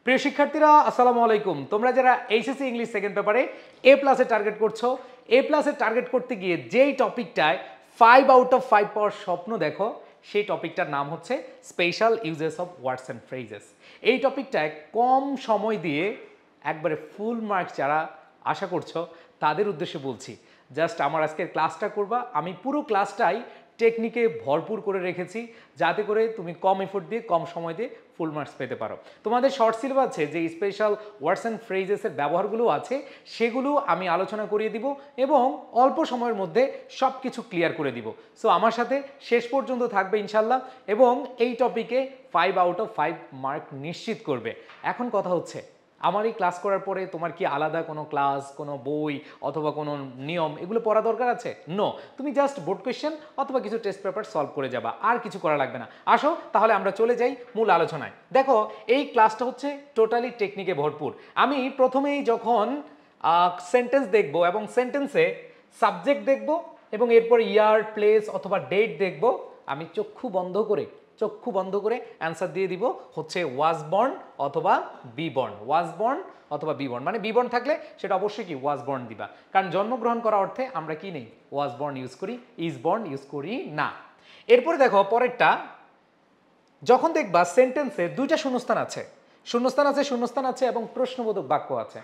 প্রিয় শিক্ষার্থীরা আসসালামু আলাইকুম। তোমরা যারা এইচএসসি ইংলিশ সেকেন্ড পেপারে এ প্লাসে টার্গেট করছো, এ প্লাসে টার্গেট করতে গিয়ে যেই টপিকটায় 5 আউট অফ 5 পাওয়ার স্বপ্ন দেখো, সেই টপিকটার নাম হচ্ছে special uses of words and phrases. এই টপিকটায় কম সময় দিয়ে একবারে ফুল মার্কস যারা আশা করছো তাদের উদ্দেশ্যে বলছি, জাস্ট আমার আজকের ক্লাসটা করবা। আমি পুরো ক্লাসটাই টেকনিকে ভরপুর করে রেখেছি যাতে করে তুমি কম এফোর্ট দিয়ে কম সময় দিয়ে ফুল মার্কস পেতে পারো। তোমাদের শর্ট সিলেবাসে যে স্পেশাল ওয়ার্ডস অ্যান্ড ফ্রেজেসের ব্যবহারগুলো আছে সেগুলো আমি আলোচনা করিয়ে দিব এবং অল্প সময়ের মধ্যে সব কিছু ক্লিয়ার করে দিব। সো আমার সাথে শেষ পর্যন্ত থাকবে ইনশাল্লাহ এবং এই টপিকে 5 আউট অফ 5 মার্ক নিশ্চিত করবে। এখন কথা হচ্ছে, আমার এই ক্লাস করার পরে তোমার কি আলাদা কোনো ক্লাস, কোনো বই অথবা কোনো নিয়ম এগুলো পড়া দরকার আছে? নো, তুমি জাস্ট বোর্ড কোয়েশ্চেন অথবা কিছু টেস্ট পেপার সলভ করে যাবা, আর কিছু করা লাগবে না। আসো তাহলে আমরা চলে যাই মূল আলোচনায়। দেখো, এই ক্লাসটা হচ্ছে টোটালি টেকনিকে ভরপুর। আমি প্রথমেই যখন সেন্টেন্স দেখব এবং সেন্টেন্সে সাবজেক্ট দেখব এবং এরপর ইয়ার, প্লেস অথবা ডেট দেখব, আমি চক্ষু বন্ধ করে অ্যান্সার দিয়ে দিব হচ্ছে ওয়াজ বর্ন অথবা বি বর্ন। ওয়াজ বর্ন অথবা বি বর্ন, মানে বি বর্ন থাকলে সেটা অবশ্যই কি ওয়াজ বর্ন দিবা, কারণ জন্মগ্রহণ করা অর্থে আমরা কি নেই, ওয়াজ বর্ন ইউজ করি, ইজ বর্ন ইউজ করি না। এরপরে দেখো পরেরটা, যখন দেখবা সেন্টেন্সে দুইটা শূন্যস্থান আছে এবং প্রশ্নবোধক বাক্য আছে।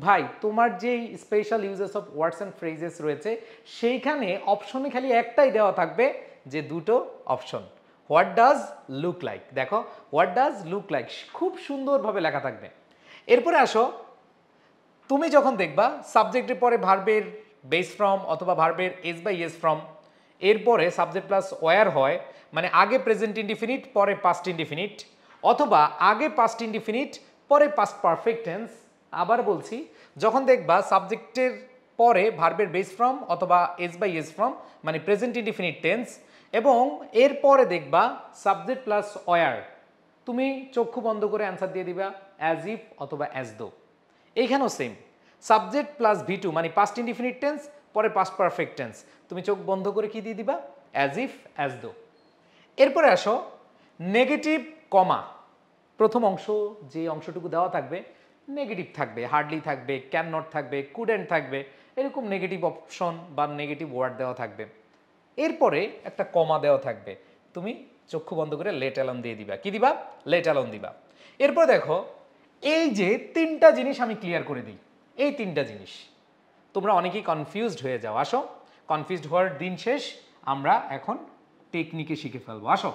ভাই, তোমার যেই special uses of words and phrases রয়েছে সেইখানে অপশনে খালি একটাই দেওয়া থাকবে, যে দুটো option, what does look like. দেখো, হোয়াট ডাজ লুক লাইক খুব সুন্দরভাবে লেখা থাকবে। এরপরে আসো, তুমি যখন দেখবা সাবজেক্টের পরে ভার্বের বেস ফ্রম অথবা ভার্বের এস বাই এস ফ্রম, এরপরে সাবজেক্ট প্লাস ওয়ার হয়, মানে আগে প্রেজেন্ট ইনডিফিনিট পরে পাস্ট ইনডিফিনিট, অথবা আগে পাস্ট ইনডিফিনিট পরে পাস্ট পারফেক্ট টেন্স। আবার বলছি, যখন দেখবা সাবজেক্টের পরে ভার্বের বেস ফ্রম অথবা এস বাই এস ফ্রম, মানে প্রেজেন্ট ইনডিফিনিট টেন্স, এবং এরপরে দেখবা সাবজেক্ট প্লাস ওয়ার, তুমি চক্ষু বন্ধ করে অ্যান্সার দিয়ে দিবা অ্যাজ ইফ অথবা অ্যাজ দো। এইখানেও same, subject plus V two মানে পাস্ট ইনডিফিনিট টেন্স পরে পাস্ট পারফেক্ট টেন্স, তুমি চোখ বন্ধ করে কি দিয়ে দিবা, অ্যাজ ইফ অ্যাজ দো। এরপরে আসো নেগেটিভ কমা, প্রথম অংশ যে অংশটুকু দেওয়া থাকবে নেগেটিভ থাকবে, হার্ডলি থাকবে, ক্যান নট থাকবে, কুডেন্ট থাকবে, এরকম নেগেটিভ অপশন বা নেগেটিভ ওয়ার্ড দেওয়া থাকবে। এরপরে একটা কমা দেওয়া থাকবে, তুমি চক্ষু বন্ধ করে লেট অ্যালোন দিয়ে দিবা, কি দিবা, লেট অ্যালোন দিবা। এরপর দেখো, এই যে তিনটা জিনিস আমি ক্লিয়ার করে দিই, এই তিনটা জিনিস তোমরা অনেকেই কনফিউজড হয়ে যাও। আসো, কনফিউজড হওয়ার দিন শেষ, আমরা এখন টেকনিকে শিখে ফেলবো। আসো,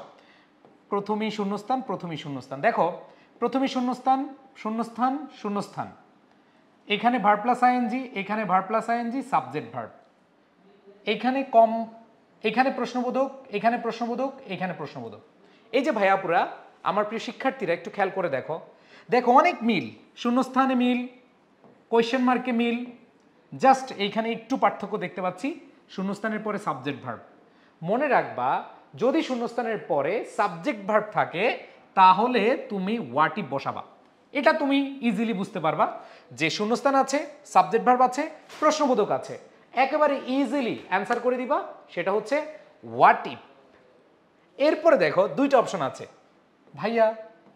প্রথমেই শূন্যস্থান। দেখো, প্রথমেই শূন্যস্থান, এখানে ভার্ব প্লাস আইএনজি, এখানে verb plus ING, subject verb, এখানে প্রশ্নবোধক, এখানে প্রশ্নবোধক। এই যে ভাইয়াপুরা, আমার প্রিয় শিক্ষার্থীরা একটু খেয়াল করে দেখো, অনেক মিল, শূন্যস্থানে মিল, কোয়েশ্চেন মার্কে মিল, জাস্ট এইখানে একটু পার্থক্য দেখতে পাচ্ছি, শূন্যস্থানের পরে সাবজেক্ট ভার্ব। মনে রাখবা, যদি শূন্যস্থানের পরে সাবজেক্ট ভার্ব থাকে তাহলে তুমি হোয়াট ইফ বসাবা। এটা তুমি ইজিলি বুঝতে পারবা যে শূন্যস্থান আছে, সাবজেক্ট ভার্ব আছে, প্রশ্নবোধক আছে, একেবারে ইজিলি অ্যান্সার করে দিবা, সেটা হচ্ছে হোয়াট ইফ। এরপরে দেখো দুইটা অপশন আছে, ভাইয়া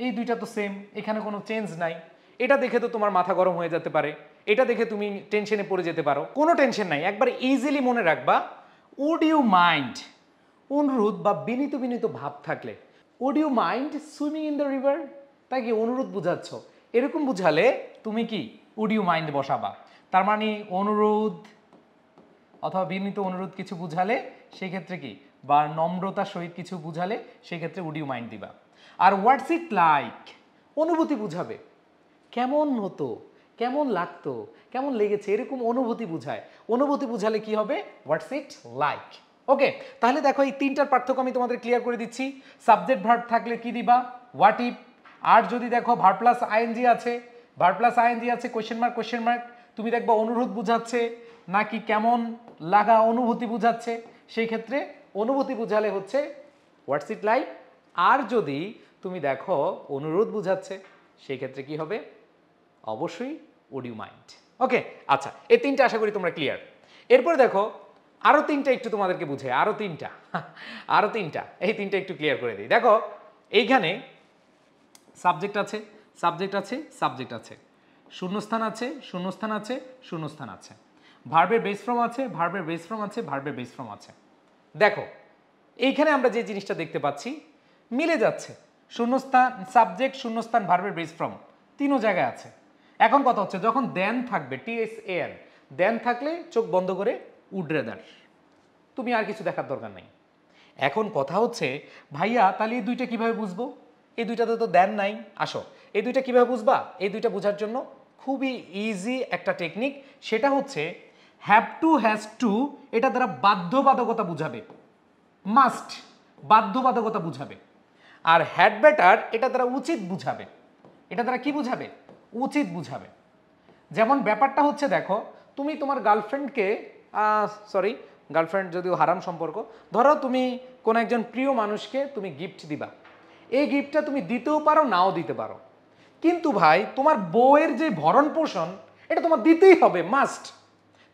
এই দুইটা তো সেম, এখানে কোনো চেঞ্জ নাই, এটা দেখে তো তোমার মাথা গরম হয়ে যেতে পারে, এটা দেখে তুমি টেনশনে পড়ে যেতে পারো। কোনো টেনশন নাই, একবার ইজিলি মনে রাখবা, উড ইউ মাইন্ড, অনুরোধ বা বিনীত ভাব থাকলে, would you mind swimming in the river, তাই কি অনুরোধ বুঝাচ্ছ, এরকম বুঝালে তুমি কি উড ইউ মাইন্ড বসাবা। তার মানে অনুরোধ অথবা বিনীত অনুরোধ কিছু বুঝালে সেই ক্ষেত্রে কি, বা নম্রতার সহিত কিছু বুঝালে সেই ক্ষেত্রে উড ইউ মাইন্ড দিবা। আর হোয়াটস ইট লাইক, অনুভূতি বুঝাবে, কেমন হতো, কেমন লাগতো, কেমন লেগেছে, এরকম অনুভূতি বুঝায়। অনুভূতি বুঝালে কি হবে, হোয়াটস ইট লাইক। ওকে, তাহলে দেখো এই তিনটার পার্থক্য আমি তোমাদের ক্লিয়ার করে দিচ্ছি। সাবজেক্ট ভার্ব থাকলে কি দিবা, হোয়াট ইফ। আর যদি দেখো ভার্ব প্লাস আইএনজি আছে, কোয়েশ্চেন মার্ক, তুমি দেখবা অনুরোধ বুঝাচ্ছে নাকি কেমন লাগা অনুভূতি বুঝাচ্ছে, সেই ক্ষেত্রে অনুভূতি বুঝালে হচ্ছে হোয়াটস ইট লাইক। আর যদি তুমি দেখো অনুরোধ বুঝাচ্ছে, সেই ক্ষেত্রে কি হবে, অবশ্যই উড ইউ মাইন্ড। ওকে, আচ্ছা, এই তিনটা আশা করি তোমরা ক্লিয়ার। এরপর দেখো আরো তিনটা একটু তোমাদেরকে বুঝে, আরো তিনটা এই তিনটা একটু ক্লিয়ার করে দিই। দেখো এইখানে সাবজেক্ট আছে, সাবজেক্ট আছে, সাবজেক্ট আছে, শূন্যস্থান আছে, শূন্যস্থান আছে, শূন্যস্থান আছে, ভার্বের বেস ফর্ম আছে, ভার্বের বেস ফর্ম আছে, ভার্বের বেস ফর্ম আছে। দেখো এইখানে আমরা যে জিনিসটা দেখতে পাচ্ছি মিলে যাচ্ছে, শূন্যস্থান সাবজেক্ট, শূন্যস্থান, ভার্বের বেস ফর্ম তিনও জায়গায় আছে। এখন কথা হচ্ছে যখন দেন থাকবে, TSAN, দেন থাকলে চোখ বন্ধ করে উড রেদার, তুমি আর কিছু দেখার দরকার নেই। এখন কথা হচ্ছে ভাইয়া তাহলে এই দুইটা কিভাবে বুঝবো? এই দুইটাতে তো দেন নাই। আসো এই দুইটা কিভাবে বুঝবা? এই দুইটা বোঝার জন্য খুবই ইজি একটা টেকনিক, সেটা হচ্ছে হ্যাভ টু, হ্যাজ টু, এটা দ্বারা বাধ্যবাধকতা বুঝাবে, মাস্ট বাধ্যবাধকতা বুঝাবে। আর হ্যাড বেটার এটা দ্বারা উচিত বুঝাবে। এটা দ্বারা কি বুঝাবে? উচিত বুঝাবে। যেমন ব্যাপারটা হচ্ছে দেখো, তুমি তোমার গার্লফ্রেন্ডকে, সরি গার্লফ্রেন্ড যদিও হারাম সম্পর্ক, ধরো তুমি কোন একজন প্রিয় মানুষকে তুমি গিফট দিবা, এই গিফটটা তুমি দিতেও পারো নাও দিতে পারো, কিন্তু ভাই তোমার বউয়ের যে ভরণ পোষণ এটা তোমার দিতেই হবে, মাস্ট।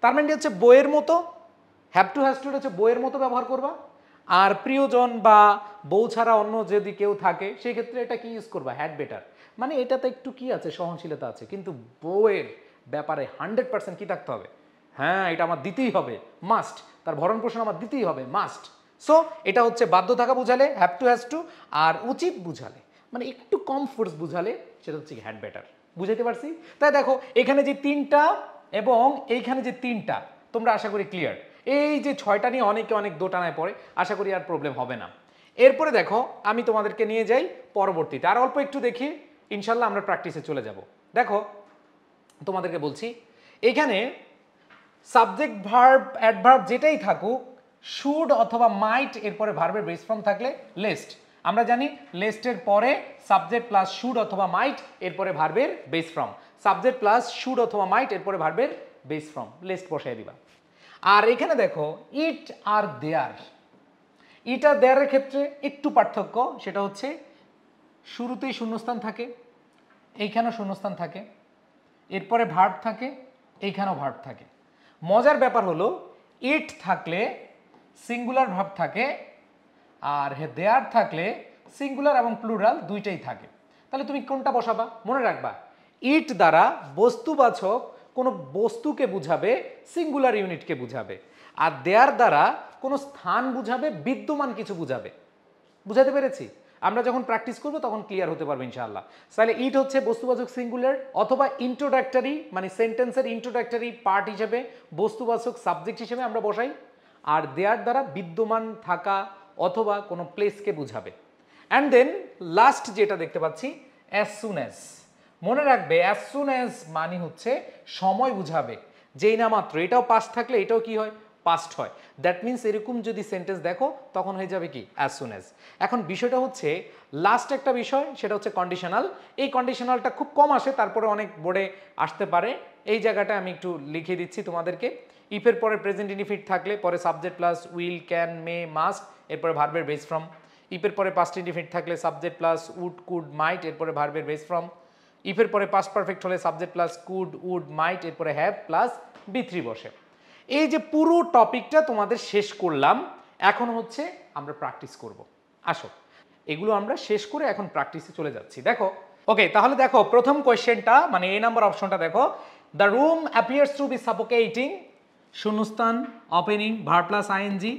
তার মানে হচ্ছে বইয়ের মতো, হ্যাভ টু হ্যাজ টু হচ্ছে বইয়ের মতো ব্যবহার করবা। আর প্রিয়জন বা বউ ছাড়া অন্য যদি কেউ থাকে সেই ক্ষেত্রে এটা কি ইউজ করবা? Had better. মানে এটাতে একটু কি আছে, সহনশীলতা আছে, কিন্তু বউয়ের ব্যাপারে 100% কি থাকতে হবে? হ্যাঁ এটা আমার দিতেই হবে, মাস্ট, তার ভরণ পোষণ আমার দিতেই হবে, মাস্ট। সো এটা হচ্ছে বাধ্য থাকা বুঝালে হ্যাভ টু হ্যাজ টু, আর উচিত বুঝালে মানে একটু কম ফোর্স বুঝালে সেটা হচ্ছে হ্যাড বেটার। বুঝাইতে পারছি? তাই দেখো এখানে যে তিনটা এবং এইখানে যে তিনটা তোমরা আশা করি ক্লিয়ার। এই যে ছয়টা নিয়ে অনেকে অনেক দোটানায় পড়ে, আশা করি আর প্রবলেম হবে না। এরপরে দেখো আমি তোমাদেরকে নিয়ে যাই পরবর্তীতে, আর অল্প একটু দেখি, ইনশাল্লাহ আমরা প্র্যাকটিসে চলে যাব। দেখো তোমাদেরকে বলছি এখানে সাবজেক্ট, ভার্ব, অ্যাডভার্ব যেটাই থাকুক, শুড অথবা মাইট এরপরে ভার্বের বেস ফর্ম থাকলে লেস্ট। আমরা জানি লেস্টের পরে সাবজেক্ট প্লাস শুড অথবা মাইট এরপরে ভার্বের base form, subject plus should অথবা মাইট এরপরে ভার্বের বেস ফর্ম, লিস্ট বসাই দিবা। আর এখানে দেখো ইট আর দেয়ার, ইট আর দেয়ারের ক্ষেত্রে একটু পার্থক্য, সেটা হচ্ছে শুরুতেই শূন্যস্থান থাকে, এইখানেও শূন্যস্থান থাকে, এরপরে ভার্ব থাকে, এইখানেও ভার্ব থাকে। মজার ব্যাপার হলো ইট থাকলে সিঙ্গুলার ভার্ব থাকে, আর দেয়ার থাকলে সিঙ্গুলার এবং প্লুরাল দুইটাই থাকে। তাহলে তুমি কোনটা বসাবা? মনে রাখবা ইট দ্বারা বস্তুবাচক কোনো বস্তুকে বুঝাবে, সিঙ্গুলার ইউনিটকে বুঝাবে, আর দেয়ার দ্বারা কোনো স্থান বুঝাবে, বিদ্যমান কিছু বুঝাবে। বুঝাতে পেরেছি? আমরা যখন প্র্যাকটিস করবো তখন ক্লিয়ার হতে পারবে ইনশাআল্লাহ। তাহলে ইট হচ্ছে বস্তুবাচক সিঙ্গুলার অথবা ইন্ট্রোডাক্টরি, মানে সেন্টেন্সের ইন্ট্রোডাক্টরি পার্ট হিসেবে বস্তুবাচক সাবজেক্ট হিসেবে আমরা বসাই, আর দেয়ার দ্বারা বিদ্যমান থাকা অথবা কোনো প্লেসকে বুঝাবে। অ্যান্ড দেন লাস্ট যেটা দেখতে পাচ্ছি অ্যাজ সুন অ্যাজ, মনে রাখবে অ্যাজ সুন অ্যাজ মানে হচ্ছে সময় বুঝাবে, যেই না মাত্র, এটাও পাস্ট থাকলে এটাও কি হয়? পাস্ট হয়। দ্যাট মিনস এরকম যদি সেন্টেন্স দেখো তখন হয়ে যাবে কি? As soon as. এখন বিষয়টা হচ্ছে লাস্ট একটা বিষয়, সেটা হচ্ছে কন্ডিশনাল। এই কন্ডিশনালটা খুব কম আসে, তারপরে অনেক বোর্ডে আসতে পারে। এই জায়গাটা আমি একটু লিখে দিচ্ছি তোমাদেরকে। ইফের পরে প্রেজেন্ট ইনডিফিনিট থাকলে পরে subject plus will, can, May, must, এরপরে ভার্বের বেস ফর্ম। ইফের পরে পাস্ট ইনডিফিনিট থাকলে সাবজেক্ট প্লাস উড, কুড, মাইট, এরপরে ভার্বের বেস ফর্ম। ইফের পরে পাস্ট পারফেক্ট হলে সাবজেক্ট প্লাস কুড, উড, মাইট, এরপরে হ্যাভ প্লাস B3 বসে। এই যে পুরো টপিকটা তোমাদের শেষ করলাম, এখন হচ্ছে আমরা প্র্যাকটিস করব। আসো এগুলো আমরা শেষ করে এখন প্র্যাকটিসে চলে যাচ্ছি। দেখো ওকে, তাহলে দেখো প্রথম কোয়েশ্চেনটা মানে A নাম্বার অপশনটা দেখো, the room appears to be suffocating, শূন্যস্থান, opening, verb plus ING,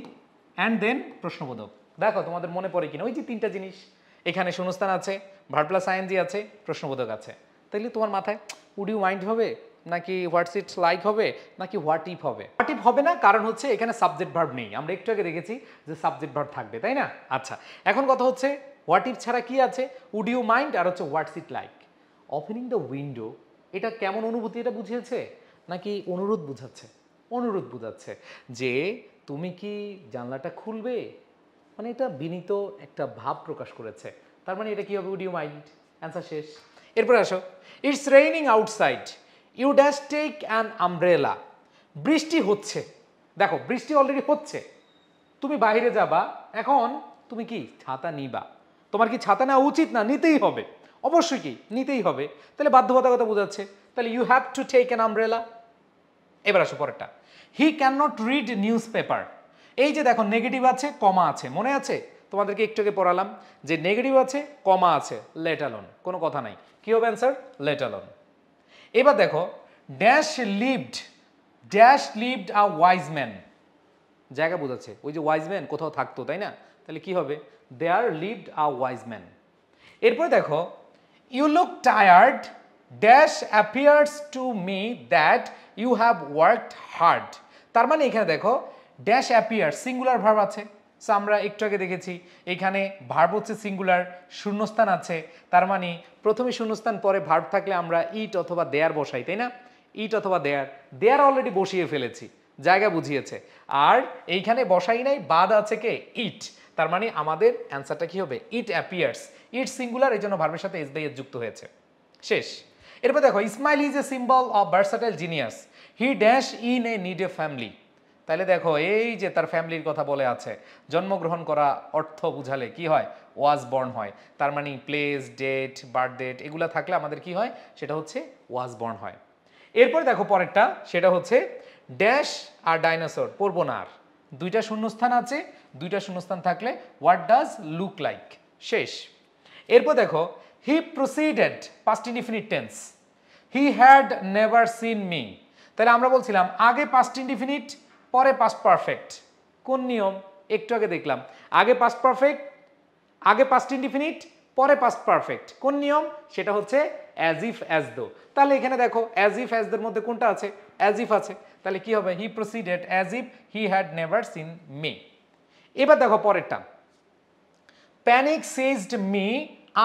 and then প্রশ্নবোধক। দেখো তোমাদের মনে পড়ে কিনা ওই যে তিনটা জিনিস, এখানে শূন্যস্থান আছে, ভার্ব প্লাস আইএনজি আছে, প্রশ্নবোধক আছে। তাইলে তোমার মাথায় উড ইউ মাইন্ড হবে নাকি হোয়াটস ইট লাইক হবে নাকি হোয়াট ইফ হবে? হোয়াট ইফ হবে না, কারণ হচ্ছে এখানে সাবজেক্ট ভার্ব নেই। আমরা একটু আগে দেখেছি যে সাবজেক্ট ভার্ব থাকবে, তাই না? আচ্ছা এখন কথা হচ্ছে হোয়াট ইফ ছাড়া কি আছে? উড ইউ মাইন্ড আর হচ্ছে what's it like. Opening the window, এটা কেমন অনুভূতি এটা বুঝিয়েছে নাকি অনুরোধ বুঝাচ্ছে? অনুরোধ বুঝাচ্ছে যে তুমি কি জানলাটা খুলবে, মানে এটা বিনীত একটা ভাব প্রকাশ করেছে। তার মানে এটা কি হবে? Would you mind. অ্যান্সার শেষ। এরপরে আসো, it's raining outside, you dash take an umbrella. বৃষ্টি হচ্ছে, দেখো বৃষ্টি অলরেডি হচ্ছে, তুমি বাইরে যাবা, এখন তুমি কি ছাতা নিবা? তোমার কি ছাতা নেওয়া উচিত না? নিতেই হবে, অবশ্যই কি নিতেই হবে। তাহলে বাধ্যবাধকতা বোঝাচ্ছে, তাহলে you have to take an umbrella. এবার আসো পরেরটা, he can not read newspaper. এই যে দেখো নেগেটিভ আছে, কমা আছে, মনে আছে তোমাদেরকে একটু আগে পড়ালাম যে নেগেটিভ আছে, কমা আছে, লেট অ্যালোন, কোনো কথা নাই, কি হবে অ্যান্সার? Let alone. এবার দেখো dash lived a wise man, জায়গা বোঝাচ্ছে, ওই যে ওয়াইজ ম্যান কোথাও থাকতো, তাই না? তাহলে কি হবে? There lived a wise man. এরপরে দেখো you look tired dash appears to me that you have worked hard. তার মানে এখানে দেখো ড্যাশ অ্যাপিয়ার সিঙ্গুলার ভার্ব আছে। সো আমরা একটু আগে দেখেছি এখানে ভার্ব হচ্ছে সিঙ্গুলার, শূন্যস্থান আছে, তার মানে প্রথমে শূন্যস্থান পরে ভার্ব থাকলে আমরা ইট অথবা দেয়ার বসাই, তাই না? ইট অথবা দেয়ার অলরেডি বসিয়ে ফেলেছি, জায়গা বুঝিয়েছে। আর এইখানে বসাই নাই, বাদ আছে কে? ইট। তার মানে আমাদের অ্যান্সারটা কি হবে? It appears. ইট সিঙ্গুলার, এই জন্য ভার্বের সাথে এস বাই এস যুক্ত হয়েছে। শেষ। এরপর দেখো Ismail is a symbol of versatile genius, he dash in a need a family. তাহলে দেখো এই যে তার ফ্যামিলির কথা বলে আছে, জন্মগ্রহণ করা অর্থ বুঝালে কি হয়? ওয়াজ বর্ন হয়। তার মানে প্লেস, ডেট, বার্থ ডেট এগুলো থাকলে আমাদের কি হয়? সেটা হচ্ছে ওয়াজ বর্ন হয়। এরপর দেখো পরেরটা, সেটা হচ্ছে ড্যাশ আর ডাইনোসর, পড়বো না আর। দুইটা শূন্যস্থান আছে, দুইটা শূন্যস্থান থাকলে হোয়াট ডাজ লুক লাইক। শেষ। এরপর দেখো he proceeded, past indefinite tense, he had never seen me. তাহলে আমরা বলছিলাম আগে পাস্ট ইনডিফিনিট পরে পাস্ট পারফেক্ট। কোন নিয়ম? একটু আগে দেখলাম, আগে পাস্ট পারফেক্ট, আগে পাস্ট ইনডিফিনিট পরে পাস্ট পারফেক্ট। কোন নিয়ম? সেটা হচ্ছে অ্যাজ ইফ অ্যাজ দো। তাহলে এখানে দেখো অ্যাজ ইফ অ্যাজ দোর মধ্যে কোনটা আছে? অ্যাজ ইফ আছে। তাহলে কি হবে? He proceeded as if he had never seen me. এবার দেখো পরেরটা, panic seized me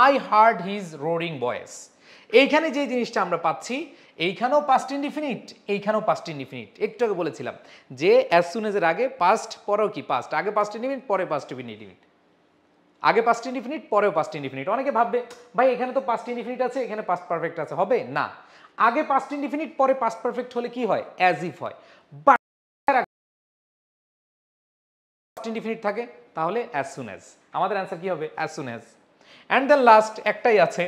I heard his roaring voice. এইখানে যে জিনিসটা আমরা পাচ্ছি, এইখানেও পাস্ট ইনডিফিনিট, এইখানেও পাস্ট ইনডিফিনিট। একটু আগে বলেছিলাম যে অ্যাজ সুন এজ এর আগে পাস্ট, পরেও কি পাস্ট, আগে পাস্ট ইনডিফিনিট পরে পাস্ট ইনডিফিনিট, আগে পাস্ট ইনডিফিনিট পরেও পাস্ট ইনডিফিনিট। অনেকে ভাববে ভাই এখানে তো পাস্ট ইনডিফিনিট আছে, এখানে পাস্ট পারফেক্ট আছে, হবে না। আগে পাস্ট ইনডিফিনিট পরে পাস্ট পারফেক্ট হলে কি হয়? অ্যাজ ইফ হয়। বাট পাস্ট ইনডিফিনিট থাকে তাহলে অ্যাজ সুন অ্যাজ। আমাদের অ্যান্সার কি হবে? As soon as. And then last একটাই আছে,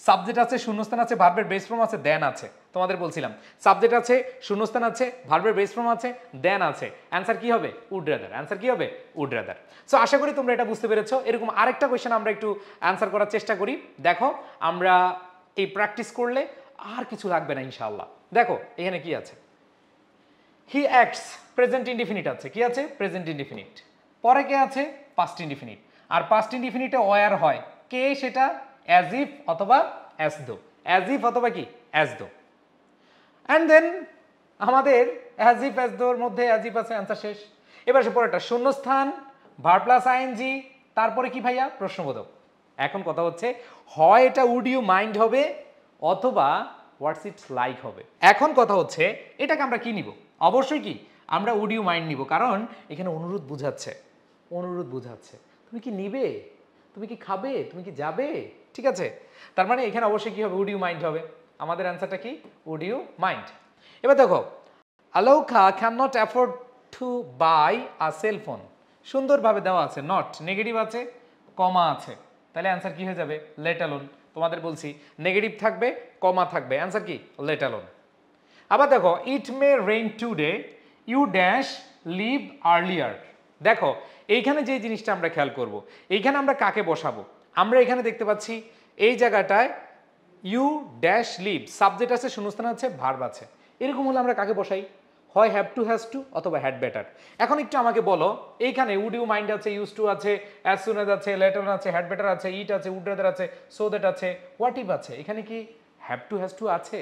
সাবজেক্ট আছে, শূন্যস্থান আছে, ভার্বের বেস ফর্ম আছে, দেন আছে। তোমাদের বলছিলাম সাবজেক্ট আছে, শূন্যস্থান আছে, ভার্বের বেস ফর্ম আছে, দেন আছে। অ্যান্সার কি হবে? Would rather. অ্যান্সার কি হবে? Would rather. সো আশা করি তোমরা এটা বুঝতে পেরেছো। এরকম আরেকটা কোয়েশ্চেন আমরা একটু অ্যান্সার করার চেষ্টা করি। দেখো আমরা এই প্র্যাকটিস করলে আর কিছু লাগবে না ইনশাআল্লাহ। দেখো এখানে কি আছে? হি অ্যাক্টস, প্রেজেন্ট ইনডিফিনিট আছে। কি আছে? Present indefinite. পরে কে আছে? Past indefinite. আর পাস্ট ইনডিফিনিটে ওয়্যার হয় কে? সেটা অ্যাজ ইফ অথবা অ্যাজ দো, অ্যাজ ইফ অথবা কি অ্যাজ দো। অ্যান্ড দেন আমাদের অ্যাজ ইফ অ্যাজ দোর মধ্যে অ্যাজ ইফ আছে, অ্যান্সার শেষ। এবার সে পরেরটা শূন্যস্থান, ভার্ব প্লাস আইএনজি, তারপরে কি ভাইয়া? প্রশ্নবোধক। এখন কথা হচ্ছে হয় এটা উড ইউ মাইন্ড হবে অথবা হোয়াটস ইটস লাইক হবে। এখন কথা হচ্ছে এটাকে আমরা কি নিব? অবশ্যই কি আমরা উড ইউ মাইন্ড নিব, কারণ এখানে অনুরোধ বুঝাচ্ছে, অনুরোধ বুঝাচ্ছে। তুমি কি নিবে? তুমি কি খাবে? তুমি কি যাবে? ঠিক আছে, তার মানে এখানে অবশ্যই কি হবে? উড ইউ মাইন্ড হবে। আমাদের অ্যান্সারটা কি? Would you mind. এবার দেখো Aloka can not afford to buy a cell phone, সুন্দরভাবে দেওয়া আছে, নট নেগেটিভ আছে, কমা আছে, তাহলে অ্যান্সার কি হয়ে যাবে? Let alone. তোমাদের বলছি নেগেটিভ থাকবে, কমা থাকবে, অ্যান্সার কি? Let alone. আবার দেখো it may rain today you dash leave earlier. দেখো এইখানে যে জিনিসটা আমরা খেয়াল করব, এইখানে আমরা কাকে বসাবো? আমরা এখানে দেখতে পাচ্ছি এই জায়গাটায় ইউ ড্যাশ লিভ, সাবজেক্ট আছে, শূন্যস্থান আছে, ভার্ব আছে। এরকম হলে আমরা কাকে বসাই? হয় হ্যাভ টু, হ্যাজ টু অথবা হ্যাড বেটার। এখন একটু আমাকে বলো, এইখানে উড ইউ মাইন্ড আছে, ইউজ টু আছে, অ্যাজ সুন অ্যাজ আছে, লেটার আছে, হ্যাড বেটার আছে, ইট আছে, উড রাদার আছে, সো দ্যাট আছে, হোয়াট ইফ আছে। এখানে কি হ্যাভ টু হ্যাজ টু আছে?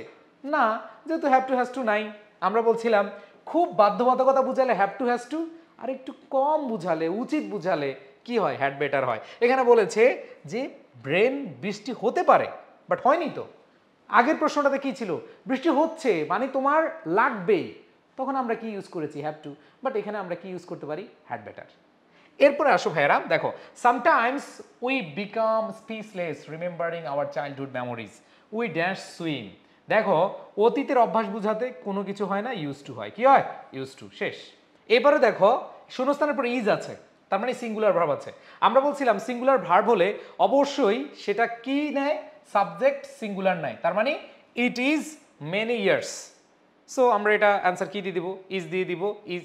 না, যেহেতু হ্যাভ টু হ্যাজ টু নাই, আমরা বলছিলাম খুব বাধ্যবাধকতা বুঝালে হ্যাভ টু হ্যাজ টু, আর একটু কম বুঝালে, উচিত বুঝালে কি হয়? হ্যাড বেটার হয়। এখানে বলেছে যে ব্রেন বৃষ্টি হতে পারে, বাট হয়নি তো। আগের প্রশ্নটাতে কি ছিল? বৃষ্টি হচ্ছে মানে তোমার লাগবেই, তখন আমরা কি ইউজ করেছি? Have to. বাট এখানে আমরা কি ইউজ করতে পারি? Had better. এরপরে আসো ভাইয়েরা, দেখো sometimes we become speechless remembering hour childhood memories we dash swim. দেখো অতীতের অভ্যাস বুঝাতে কোনো কিছু হয় না, ইউজ টু হয়। কি হয়? Use to. শেষ। এবারে দেখো শূন্যস্থানের পর ইজ আছে, তার মানে সিঙ্গুলার ভার্ব আছে। আমরা বলছিলাম সিঙ্গুলার ভার্ব হলে অবশ্যই সেটা কি নেয়? সাবজেক্ট সিঙ্গুলার নেয়, তার মানে it is many years. So আমরা এটা অ্যান্সার কি দিয়ে দিব? ইজ দিয়ে দিব, ইজ।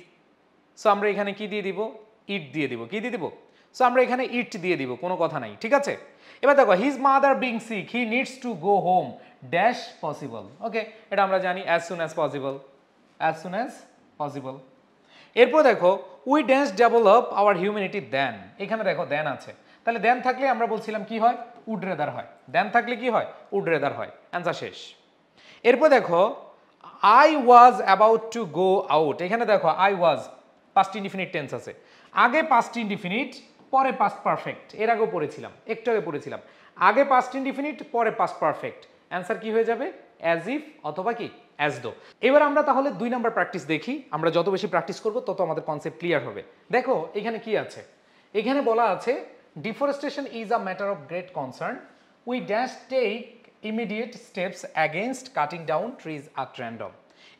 সো আমরা এখানে কি দিয়ে দিব? ইট দিয়ে দিব। কি দিয়ে দিব? সো আমরা এখানে ইট দিয়ে দিব, কোনো কথা নাই, ঠিক আছে। এবার দেখো his mother being sick he needs to go home dash possible. Okay, এটা আমরা জানি as soon as possible, as soon as possible. এরপর দেখো we dance develop our humanity then, এখানে দেখো দেন আছে, তাহলে দেন থাকলে আমরা বলছিলাম কি হয়, উড রেদার হয়। দেন থাকলে কি হয়, উড রেদার হয়। অ্যান্সার শেষ। এরপর দেখো I was about to go out, এখানে দেখো I was past indefinite tense আছে, আগে পাস্ট ইনডিফিনিট পরে পাস্ট পারফেক্ট, এর আগেও পড়েছিলাম, একটু আগে পড়েছিলাম, আগে পাস্ট ইনডিফিনিট পরে পাস্ট পারফেক্ট। অ্যান্সার কি হয়ে যাবে, অ্যাজ ইফ অথবা কি অ্যাজ দো। এবার আমরা তাহলে 2 নাম্বার প্র্যাকটিস দেখি, আমরা যত বেশি প্র্যাকটিস করব তত আমাদের কনসেপ্ট ক্লিয়ার হবে। দেখো এখানে কি আছে, এখানে বলা আছে deforestation is a matter of great concern, we dash take immediate steps against cutting down trees at random.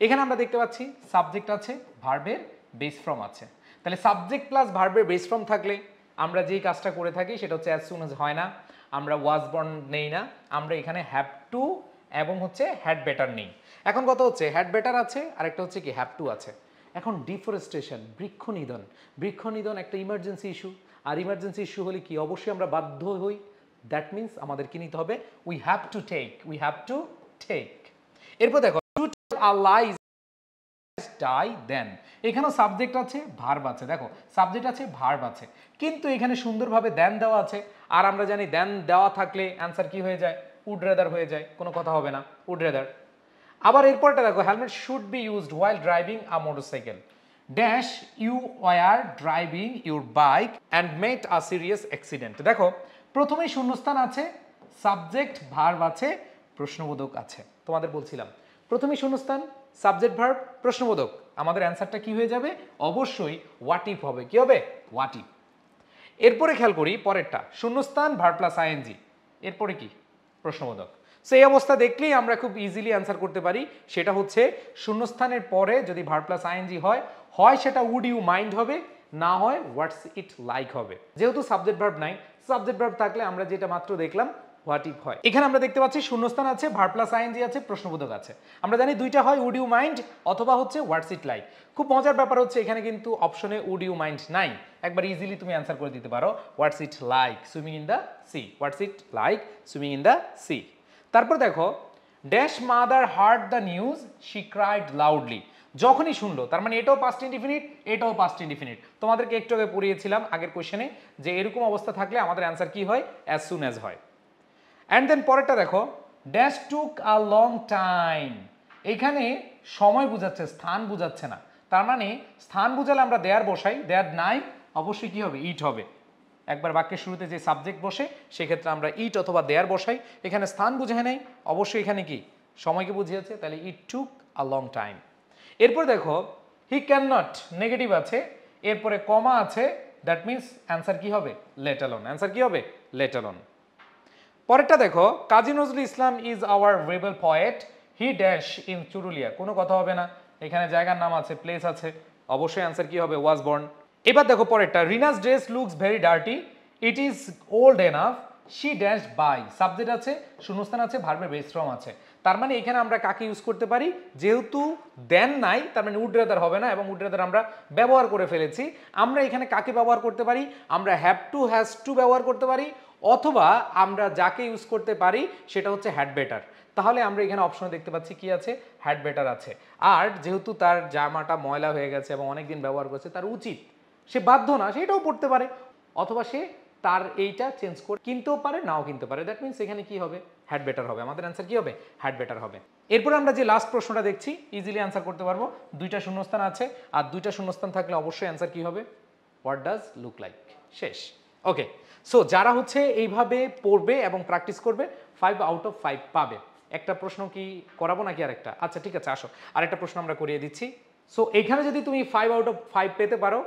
এখানে আমরা দেখতে পাচ্ছি সাবজেক্ট আছে, ভার্বের বেস ফর্ম আছে, তাহলে সাবজেক্ট প্লাস ভার্বের বেস ফর্ম থাকলে আমরা যেই কাজটা করে থাকি সেটা হচ্ছে অ্যাজ সুন অ্যাজ হয় না, আমরা ওয়াজ বর্ন নেই না, আমরা এখানে হ্যাভ টু এবং হচ্ছে হ্যাড বেটার নেই। এখন কথা হচ্ছে হ্যাড বেটার আছে, আরেকটা হচ্ছে কি হ্যাভ টু আছে। এখন ডিফরেস্টেশন বৃক্ষ নিধন একটা ইমার্জেন্সি ইস্যু, আর ইমার্জেন্সি ইস্যু হলে কি অবশ্যই আমরা বাধ্য হই, দ্যাট মিনস আমাদের কি নিতে হবে, উই হ্যাভ টু টেক। এরপর দেখো to tell a lie die দেন, এখানেও সাবজেক্ট আছে ভার্ব আছে, দেখো সাবজেক্ট আছে ভার্ব আছে, কিন্তু এখানে সুন্দরভাবে দেন দেওয়া আছে, আর আমরা জানি দেন দেওয়া থাকলে অ্যান্সার কি হয়ে যায়, উড রেদার হয়ে যায়, কোনো কথা হবে না, উড রেদার। আবার এরপরটা দেখো helmet should be used while driving a motorcycle dash you were driving your bike and met a serious accident. দেখো প্রথমেই শূন্যস্থান আছে, সাবজেক্ট ভার্ব আছে, প্রশ্নবোধক আছে, তোমাদের বলছিলাম প্রথমেই শূন্যস্থান, সাবজেক্ট ভার্ব, প্রশ্নবোধক, আমাদের অ্যান্সারটা কি হয়ে যাবে, অবশ্যই হোয়াট ইফ হবে, কি হবে, হোয়াট ইফ। এরপরে খেয়াল করি পরেরটা, শূন্যস্থান ভার্ব প্লাস আইএনজি, এরপরে কি প্রশ্নবোধক। সেই অবস্থা দেখলেই আমরা খুব ইজিলি অ্যান্সার করতে পারি, সেটা হচ্ছে শূন্যস্থানের পরে যদি ভার্ব প্লাস আইএনজি হয় সেটা উড ইউ মাইন্ড হবে, না হয় হোয়াটস ইট লাইক হবে। যেহেতু সাবজেক্ট ভার্ব নাই, সাবজেক্ট ভার্ব থাকলে আমরা যেটা মাত্র দেখলাম হোয়াট ইফ হয়। এখানে আমরা দেখতে পাচ্ছি শূন্যস্থান আছে, ভার্ব প্লাস আইএনজি আছে, প্রশ্নবোধক আছে, আমরা জানি দুইটা হয় উড ইউ মাইন্ড অথবা হচ্ছে হোয়াটস ইট লাইক। খুব মজার ব্যাপার হচ্ছে এখানে কিন্তু অপশনে উড ইউ মাইন্ড নাই, একবার ইজিলি তুমি অ্যান্সার করে দিতে পারো what's it like swimming in the sea, what's it like swimming in the sea. তারপর দেখো dash mother heard the news she cried loudly, যখনই শুনলো, তার মানে এটাও পাস্ট ইনডিফিনিট, এটাও পাস্ট ইনডিফিনিট। তোমাদেরকে একটু আগে পড়িয়েছিলাম আগের কোশ্চেনে যে এরকম অবস্থা থাকলে আমাদের অ্যান্সার কি হয়, অ্যাজ সুন অ্যাজ হয়। অ্যান্ড দেন পরেরটা দেখো dash took a long time, এখানে সময় বুঝাচ্ছে, স্থান বুঝাচ্ছে না, তার মানে স্থান বুঝালে আমরা দেয়ার বসাই, দেয়ার নাই, অবশ্যই কি হবে, ইট হবে। একবার বাক্যের শুরুতে যে সাবজেক্ট বসে সেক্ষেত্রে আমরা ইট অথবা দেয়ার বসাই, এখানে স্থান বুঝে নেই, অবশ্যই এখানে কি সময়কে বুঝিয়েছে, তাহলে ইট টুক আ লং টাইম। এরপর দেখো হি ক্যান নট, নেগেটিভ আছে, এরপরে কমা আছে, দ্যাট মিনস অ্যান্সার কি হবে, লেট অ্যালোন, অ্যান্সার কি হবে, লেট অ্যালোন। পরেরটা দেখো Kazi Nazrul Islam is our rebel poet he dash in Churulia, কোনো কথা হবে না, এখানে জায়গার নাম আছে, প্লেস আছে, অবশ্যই অ্যান্সার কি হবে, ওয়াজ বর্ন। এবার দেখো পরেরটা Rina's dress looks very dirty it is old enough she dash buy, subject আছে, শূন্যস্থান আছে, ভার্বের বেস ফর্ম আছে, তার মানে এখানে আমরা কাকে ইউজ করতে পারি, যেহেতু দেন নাই তার মানে উড রেদার হবে না, এবং উড রেদার আমরা ব্যবহার করে ফেলেছি, আমরা এখানে কাকে ব্যবহার করতে পারি, আমরা হ্যাভ টু হ্যাজ টু ব্যবহার করতে পারি, অথবা আমরা যাকে ইউজ করতে পারি সেটা হচ্ছে হ্যাড বেটার। তাহলে আমরা এখানে অপশনে দেখতে পাচ্ছি কি আছে, হ্যাড বেটার আছে। আর যেহেতু তার জামাটা ময়লা হয়ে গেছে এবং অনেকদিন ব্যবহার করছে, তার উচিত, সে বাধ্য না, সেটাও পড়তে পারে, অথবা সে তার এইটা চেঞ্জ করে কিনতেও পারে, নাও কিনতে পারে, দ্যাট মিনস এখানে কি হবে, হ্যাড বেটার হবে, আমাদের অ্যান্সার কি হবে, হ্যাড বেটার হবে। এরপর আমরা যে লাস্ট প্রশ্নটা দেখছি ইজিলি অ্যান্সার করতে পারবো, দুইটা শূন্যস্থান আছে, আর দুইটা শূন্যস্থান থাকলে অবশ্যই অ্যান্সার কি হবে, হোয়াট ডাজ লুক লাইক, শেষ। ওকে, সো যারা হচ্ছে এইভাবে পড়বে এবং প্র্যাকটিস করবে 5 আউট অফ 5 পাবে। একটা প্রশ্ন কি করাবো নাকি আরেকটা, আচ্ছা ঠিক আছে আসো আরেকটা প্রশ্ন আমরা করিয়ে দিচ্ছি। সো এখানে যদি তুমি 5 আউট অফ 5 পেতে পারো,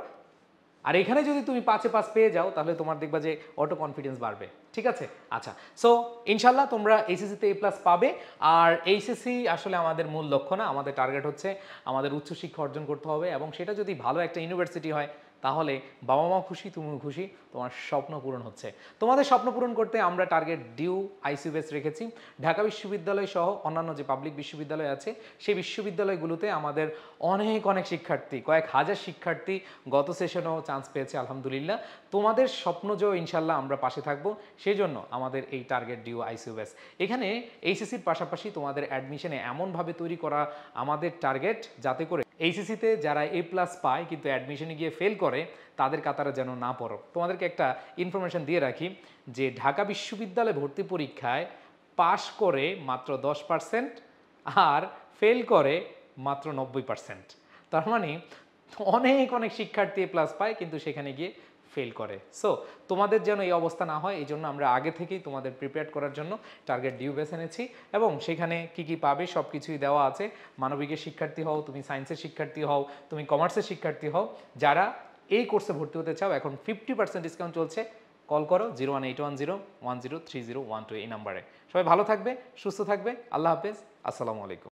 আর এখানে যদি তুমি 5-এ 5 পেয়ে যাও, তাহলে তোমার দেখবা যে অটো কনফিডেন্স বাড়বে, ঠিক আছে। আচ্ছা, সো ইনশাল্লাহ তোমরা এইচএসসিতে A+ পাবে। আর এইচএসসি আসলে আমাদের মূল লক্ষ্য না, আমাদের টার্গেট হচ্ছে আমাদের উচ্চশিক্ষা অর্জন করতে হবে, এবং সেটা যদি ভালো একটা ইউনিভার্সিটি হয় তাহলে বাবা মা খুশি, তুমিও খুশি, তোমার স্বপ্ন পূরণ হচ্ছে। তোমাদের স্বপ্ন পূরণ করতে আমরা টার্গেট ডিউ আইসিইউ বেস রেখেছি। ঢাকা বিশ্ববিদ্যালয় সহ অন্যান্য যে পাবলিক বিশ্ববিদ্যালয় আছে সেই বিশ্ববিদ্যালয়গুলোতে আমাদের অনেক অনেক শিক্ষার্থী, কয়েক হাজার শিক্ষার্থী গত সেশনেও চান্স পেয়েছে আলহামদুলিল্লাহ। তোমাদের স্বপ্ন জয় ইনশাল্লাহ আমরা পাশে থাকবো, সেই জন্য আমাদের এই টার্গেট ডিউ আইসিইউ বেস। এখানে এইচএসসির পাশাপাশি তোমাদের অ্যাডমিশনে এমনভাবে তৈরি করা আমাদের টার্গেট, যাতে করে এইচএসসিতে যারা এ প্লাস পায় কিন্তু অ্যাডমিশনে গিয়ে ফেল করে তাদের কাতারে যেন না পড়ো। তোমাদেরকে একটা ইনফরমেশন দিয়ে রাখি যে ঢাকা বিশ্ববিদ্যালয়ে ভর্তি পরীক্ষায় পাশ করে মাত্র 10% আর ফেল করে মাত্র 90%। তার মানে অনেক অনেক শিক্ষার্থী এ প্লাস পায় কিন্তু সেখানে গিয়ে ফেল করে। সো তোমাদের যেন এই অবস্থা না হয় এই জন্য আমরা আগে থেকেই তোমাদের প্রিপেয়ার করার জন্য টার্গেট ডিউ বেছে এনেছি, এবং সেখানে কি কি পাবে সব কিছুই দেওয়া আছে। মানবিকের শিক্ষার্থী হও, তুমি সায়েন্সের শিক্ষার্থী হও, তুমি কমার্সের শিক্ষার্থী হও, যারা এই কোর্সে ভর্তি হতে চাও এখন 50% ডিসকাউন্ট চলছে। কল করো 01810103012 এই নাম্বারে। সবাই ভালো থাকবে, সুস্থ থাকবে। আল্লাহ হাফেজ, আসসালামু আলাইকুম।